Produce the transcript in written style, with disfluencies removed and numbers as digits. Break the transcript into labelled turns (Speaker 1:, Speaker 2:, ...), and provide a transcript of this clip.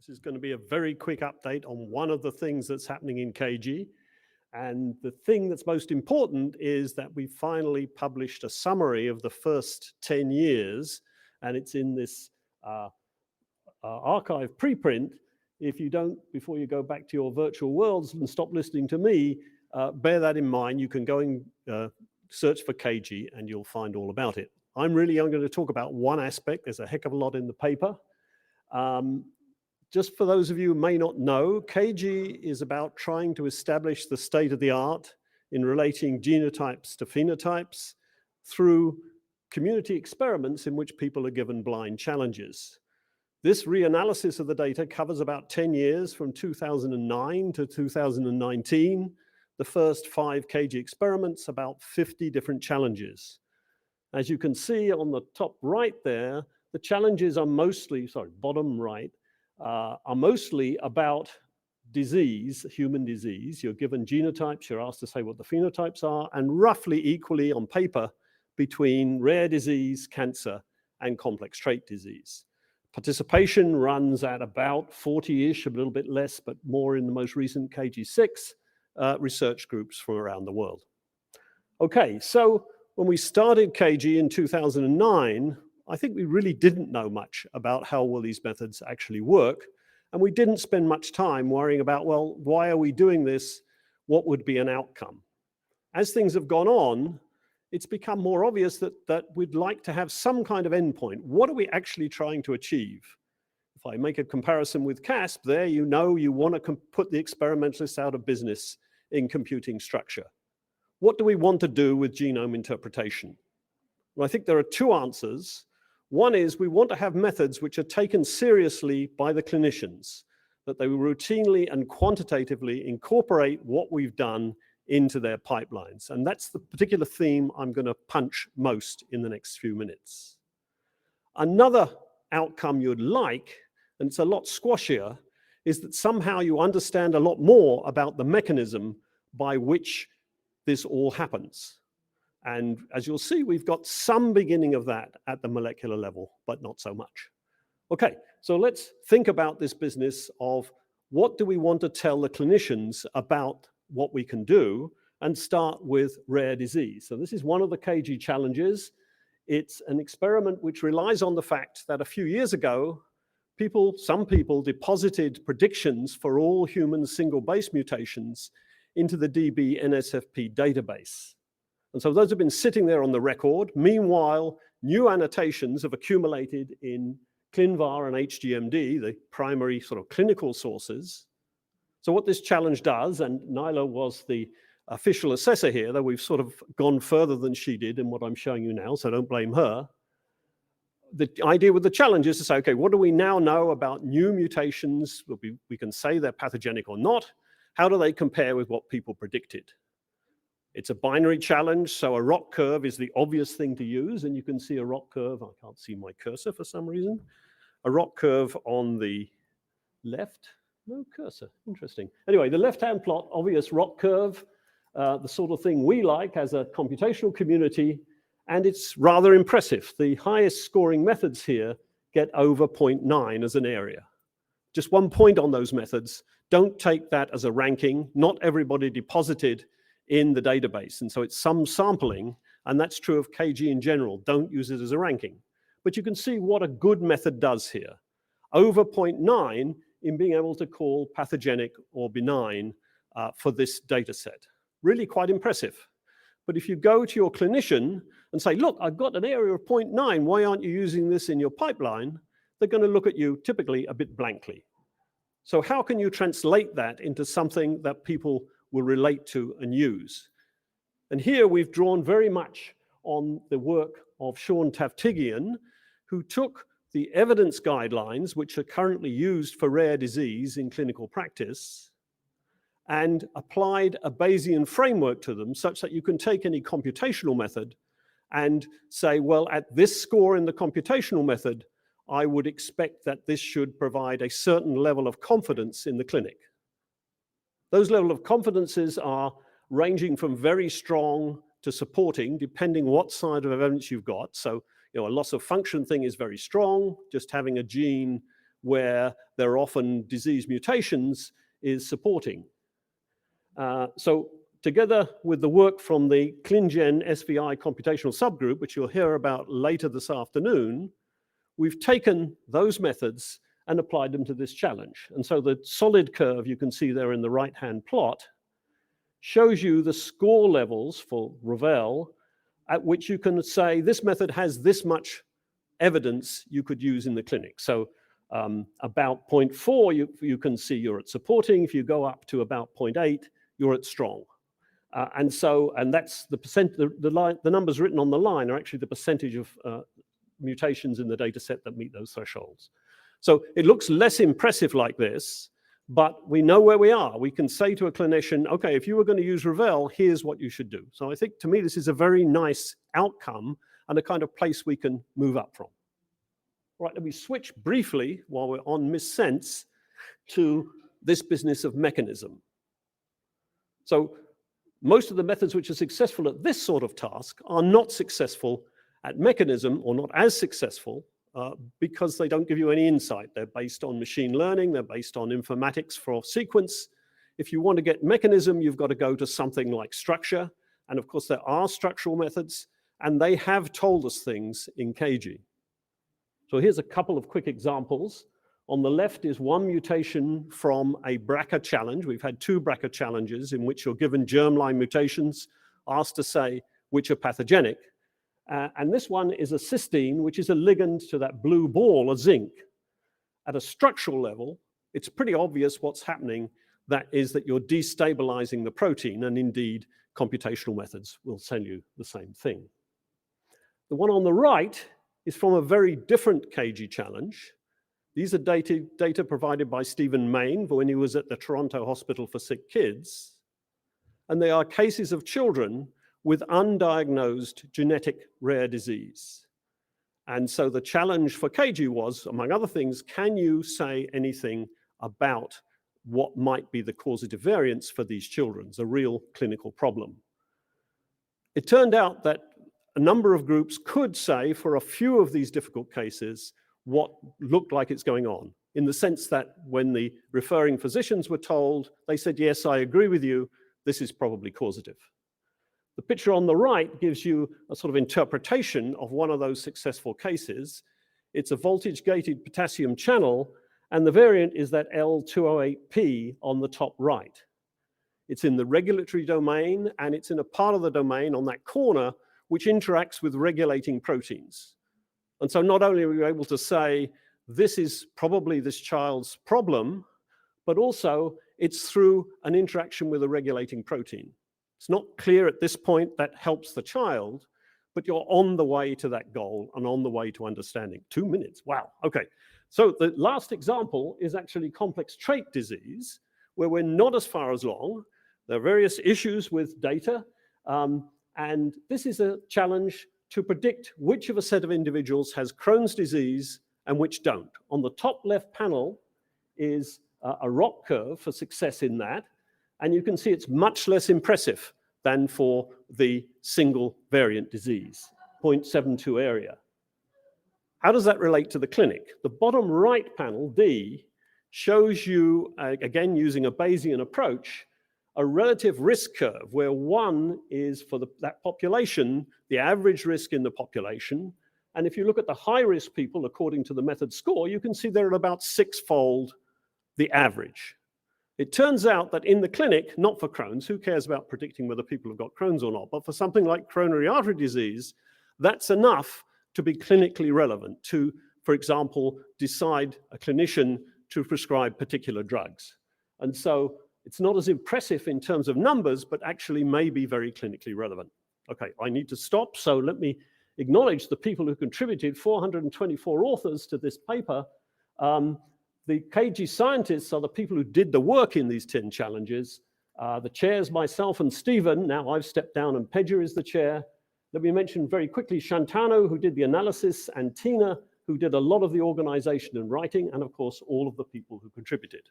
Speaker 1: This is going to be a very quick update on one of the things that's happening in CAGI. And the thing that's most important is that we finally published a summary of the first 10 years, and it's in this archive preprint. If you don't, before you go back to your virtual worlds and stop listening to me, bear that in mind. You can go and search for CAGI and you'll find all about it. I'm really only going to talk about one aspect. There's a heck of a lot in the paper. Just for those of you who may not know, CAGI is about trying to establish the state of the art in relating genotypes to phenotypes through community experiments in which people are given blind challenges. This reanalysis of the data covers about 10 years from 2009 to 2019. The first 5 CAGI experiments, about 50 different challenges. As you can see on the top right there, the challenges are mostly, bottom right, are mostly about disease, human disease. You're given genotypes, you're asked to say what the phenotypes are, and roughly equally on paper between rare disease, cancer, and complex trait disease. Participation runs at about 40-ish, a little bit less, but more in the most recent CAGI 6 research groups from around the world. Okay, so when we started CAGI in 2009, I think we really didn't know much about how well these methods actually work. And we didn't spend much time worrying about, well, why are we doing this? What would be an outcome? As things have gone on, it's become more obvious that we'd like to have some kind of endpoint. What are we actually trying to achieve? If I make a comparison with CASP there, you know you want to put the experimentalists out of business in computing structure. What do we want to do with genome interpretation? Well, I think there are 2 answers. One is we want to have methods which are taken seriously by the clinicians, that they routinely and quantitatively incorporate what we've done into their pipelines. And that's the particular theme I'm going to punch most in the next few minutes. Another outcome you'd like, and it's a lot squashier, is that somehow you understand a lot more about the mechanism by which this all happens. And as you'll see, we've got some beginning of that at the molecular level, but not so much. Okay, so let's think about this business of what do we want to tell the clinicians about what we can do, and start with rare disease. So this is one of the CAGI challenges. It's an experiment which relies on the fact that a few years ago, some people deposited predictions for all human single base mutations into the DB NSFP database. And so those have been sitting there on the record. Meanwhile, new annotations have accumulated in ClinVar and HGMD, the primary sort of clinical sources. So what this challenge does, and Nyla was the official assessor here, though we've sort of gone further than she did in what I'm showing you now, so don't blame her. The idea with the challenge is to say, okay, what do we now know about new mutations? We can say they're pathogenic or not. How do they compare with what people predicted? It's a binary challenge, so a ROC curve is the obvious thing to use, and you can see a ROC curve. I can't see my cursor for some reason. A ROC curve on the left. No cursor, interesting. Anyway, the left-hand plot, obvious ROC curve, the sort of thing we like as a computational community, and it's rather impressive. The highest scoring methods here get over 0.9 as an area. Just 1 point on those methods. Don't take that as a ranking. Not everybody deposited in the database, and so it's some sampling, and that's true of CAGI in general. Don't use it as a ranking. But you can see what a good method does here. Over 0.9 in being able to call pathogenic or benign for this data set. Really quite impressive. But if you go to your clinician and say, look, I've got an area of 0.9, why aren't you using this in your pipeline? They're going to look at you typically a bit blankly. So how can you translate that into something that people will relate to and use? And here we've drawn very much on the work of Sean Tavtigian, who took the evidence guidelines, which are currently used for rare disease in clinical practice, and applied a Bayesian framework to them such that you can take any computational method and say, well, at this score in the computational method, I would expect that this should provide a certain level of confidence in the clinic. Those level of confidences are ranging from very strong to supporting, depending what side of evidence you've got. So, a loss of function thing is very strong. Just having a gene where there are often disease mutations, is supporting. So together with the work from the ClinGen SVI computational subgroup, which you'll hear about later this afternoon, we've taken those methods and applied them to this challenge. And so the solid curve you can see there in the right-hand plot shows you the score levels for Ravel at which you can say this method has this much evidence you could use in the clinic. So about 0.4, you can see you're at supporting. If you go up to about 0.8, you're at strong. And that's the percent, the numbers written on the line are actually the percentage of mutations in the data set that meet those thresholds. So it looks less impressive like this, but we know where we are. We can say to a clinician, okay, if you were going to use Ravel, here's what you should do. So I think to me, this is a very nice outcome and a kind of place we can move up from. All right, let me switch briefly while we're on missense to this business of mechanism. So most of the methods which are successful at this sort of task are not successful at mechanism, or not as successful, because they don't give you any insight. They're based on machine learning, they're based on informatics for sequence. If you want to get mechanism, you've got to go to something like structure. And of course, there are structural methods, and they have told us things in CAGI. So here's a couple of quick examples. On the left is one mutation from a BRCA challenge. We've had 2 BRCA challenges in which you're given germline mutations, asked to say which are pathogenic. And this one is a cysteine, which is a ligand to that blue ball, a zinc. At a structural level, it's pretty obvious what's happening. That is that you're destabilizing the protein, and indeed, computational methods will tell you the same thing. The one on the right is from a very different CAGI challenge. These are data provided by Stephen Main when he was at the Toronto Hospital for Sick Kids. And they are cases of children with undiagnosed genetic rare disease. And so the challenge for CAGI was, among other things, can you say anything about what might be the causative variants for these children? It's a real clinical problem. It turned out that a number of groups could say for a few of these difficult cases what looked like it's going on, in the sense that when the referring physicians were told, they said, yes, I agree with you, this is probably causative. The picture on the right gives you a sort of interpretation of one of those successful cases. It's a voltage-gated potassium channel, and the variant is that L208P on the top right. It's in the regulatory domain, and it's in a part of the domain on that corner which interacts with regulating proteins. And so not only are we able to say, this is probably this child's problem, but also it's through an interaction with a regulating protein. It's not clear at this point that helps the child, but you're on the way to that goal and on the way to understanding. 2 minutes, wow, okay. So the last example is actually complex trait disease, where we're not as far as long. There are various issues with data, and this is a challenge to predict which of a set of individuals has Crohn's disease and which don't. On the top left panel is a ROC curve for success in that. And you can see it's much less impressive than for the single variant disease, 0.72 area. How does that relate to the clinic? The bottom right panel, D, shows you, again using a Bayesian approach, a relative risk curve where 1 is for that population, the average risk in the population. And if you look at the high-risk people, according to the method score, you can see they're at about 6-fold the average. It turns out that in the clinic, not for Crohn's, who cares about predicting whether people have got Crohn's or not, but for something like coronary artery disease, that's enough to be clinically relevant to, for example, decide a clinician to prescribe particular drugs. And so it's not as impressive in terms of numbers, but actually may be very clinically relevant. Okay, I need to stop, so let me acknowledge the people who contributed, 424 authors to this paper. The CAGI scientists are the people who did the work in these 10 challenges. The chairs, myself and Stephen. Now I've stepped down and Pedja is the chair. Let me mention very quickly Shantanu, who did the analysis, and Tina, who did a lot of the organization and writing, and of course, all of the people who contributed.